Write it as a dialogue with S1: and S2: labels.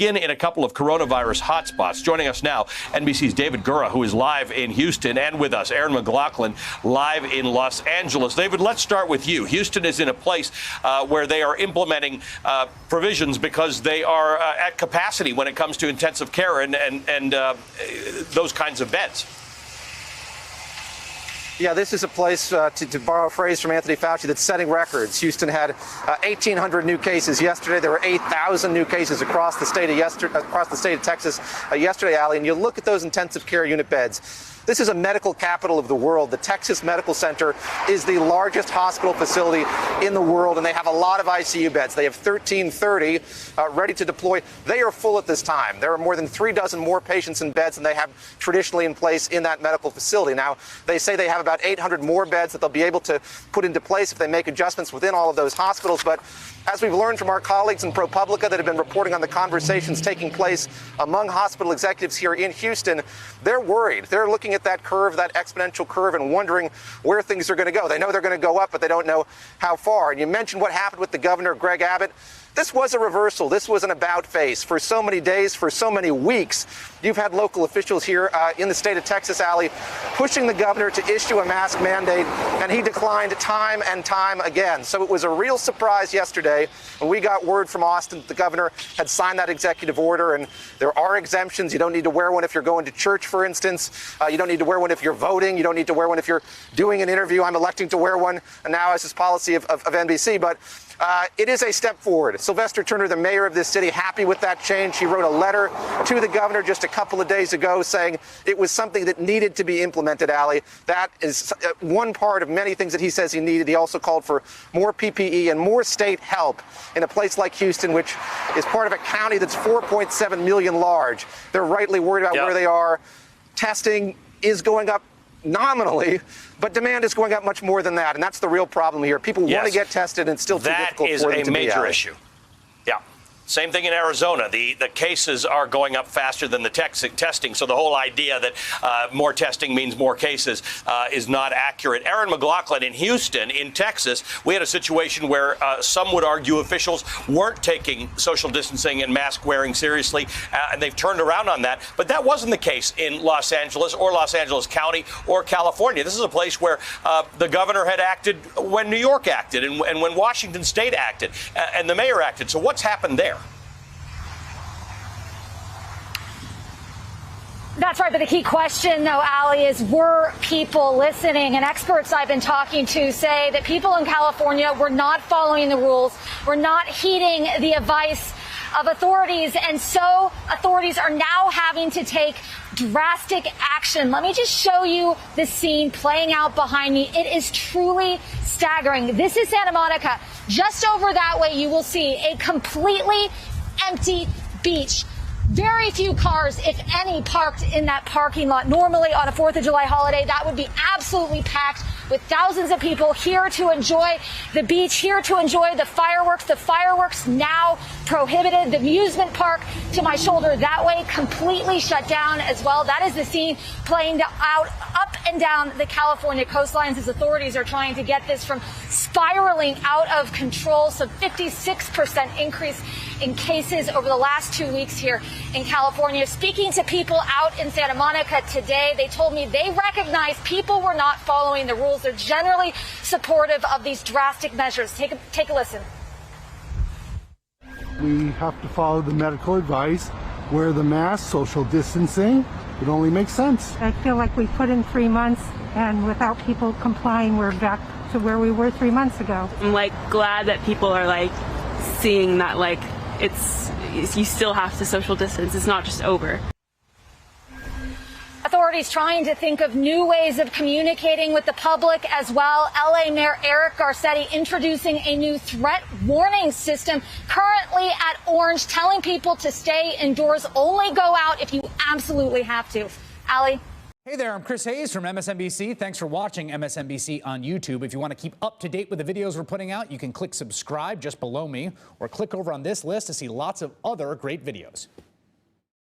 S1: begin in a couple of coronavirus hotspots. Joining us now, NBC's David Gura, who is live in Houston, and with us, Aaron McLaughlin, live in Los Angeles. David, let's start with you. Houston is in a place where they are implementing provisions because they are at capacity when it comes to intensive care and those kinds of beds.
S2: Yeah, this is a place, to borrow a phrase from Anthony Fauci, that's setting records. Houston had 1,800 new cases yesterday. There were 8,000 new cases across the state of Texas yesterday, Ali. And you look at those intensive care unit beds. This is a medical capital of the world. The Texas Medical Center is the largest hospital facility in the world, and they have a lot of ICU beds. They have 1,330 ready to deploy. They are full at this time. There are more than 3 dozen more patients in beds than they have traditionally in place in that medical facility. Now, they say they have about 800 more beds that they'll be able to put into place if they make adjustments within all of those hospitals. But as we've learned from our colleagues in ProPublica that have been reporting on the conversations taking place among hospital executives here in Houston, they're worried. They're looking at that curve, that exponential curve, and wondering where things are going to go. They know they're going to go up, but they don't know how far. And you mentioned what happened with the governor, Greg Abbott. This was a reversal. This was an about face. For so many days, for so many weeks, you've had local officials here in the state of Texas, Ali, pushing the governor to issue a mask mandate, and he declined time and time again. So it was a real surprise yesterday when we got word from Austin that the governor had signed that executive order, and there are exemptions. You don't need to wear one if you're going to church, for instance. You don't need to wear one if you're voting. You don't need to wear one if you're doing an interview. I'm electing to wear one now as is policy of NBC, but it is a step forward. Sylvester Turner, the mayor of this city, happy with that change. He wrote a letter to the governor just a couple of days ago saying it was something that needed to be implemented, Ali. That is one part of many things that he says he needed. He also called for more PPE and more state help in a place like Houston, which is part of a county that's 4.7 million large. They're rightly worried about where they are. Testing is going up nominally, but demand is going up much more than that, and that's the real problem here. People want to get tested, and it's still too difficult for them to be.
S1: That is a major issue. Yeah. Same thing in Arizona. The cases are going up faster than the testing, so the whole idea that more testing means more cases is not accurate. Aaron McLaughlin, in Houston, in Texas, we had a situation where some would argue officials weren't taking social distancing and mask wearing seriously, and they've turned around on that. But that wasn't the case in Los Angeles or Los Angeles County or California. This is a place where the governor had acted when New York acted and when Washington State acted and the mayor acted. So what's happened there?
S3: That's right, but the key question, though, Ali, is were people listening? And experts I've been talking to say that people in California were not following the rules, were not heeding the advice of authorities, and so authorities are now having to take drastic action. Let me just show you the scene playing out behind me. It is truly staggering. This is Santa Monica. Just over that way, you will see a completely empty beach. Very few cars, if any, parked in that parking lot. Normally on a 4th of July holiday, that would be absolutely packed with thousands of people here to enjoy the beach, here to enjoy the fireworks. The fireworks now prohibited. The amusement park to my shoulder that way completely shut down as well. That is the scene playing out up and down the California coastlines as authorities are trying to get this from spiraling out of control. So 56% increase in cases over the last 2 weeks here in California. Speaking to people out in Santa Monica today, they told me they recognize people were not following the rules. They're generally supportive of these drastic measures. Take a listen.
S4: We have to follow the medical advice, wear the mask, social distancing. It only makes sense.
S5: I feel like we put in 3 months, and without people complying, we're back to where we were 3 months ago.
S6: I'm glad that people are seeing that you still have to social distance. It's not just over.
S3: Authorities trying to think of new ways of communicating with the public as well. LA Mayor Eric Garcetti introducing a new threat warning system currently at Orange, telling people to stay indoors, only go out if you absolutely have to. Ali?
S7: Hey there, I'm Chris Hayes from MSNBC. Thanks for watching MSNBC on YouTube. If you want to keep up to date with the videos we're putting out, you can click subscribe just below me or click over on this list to see lots of other great videos.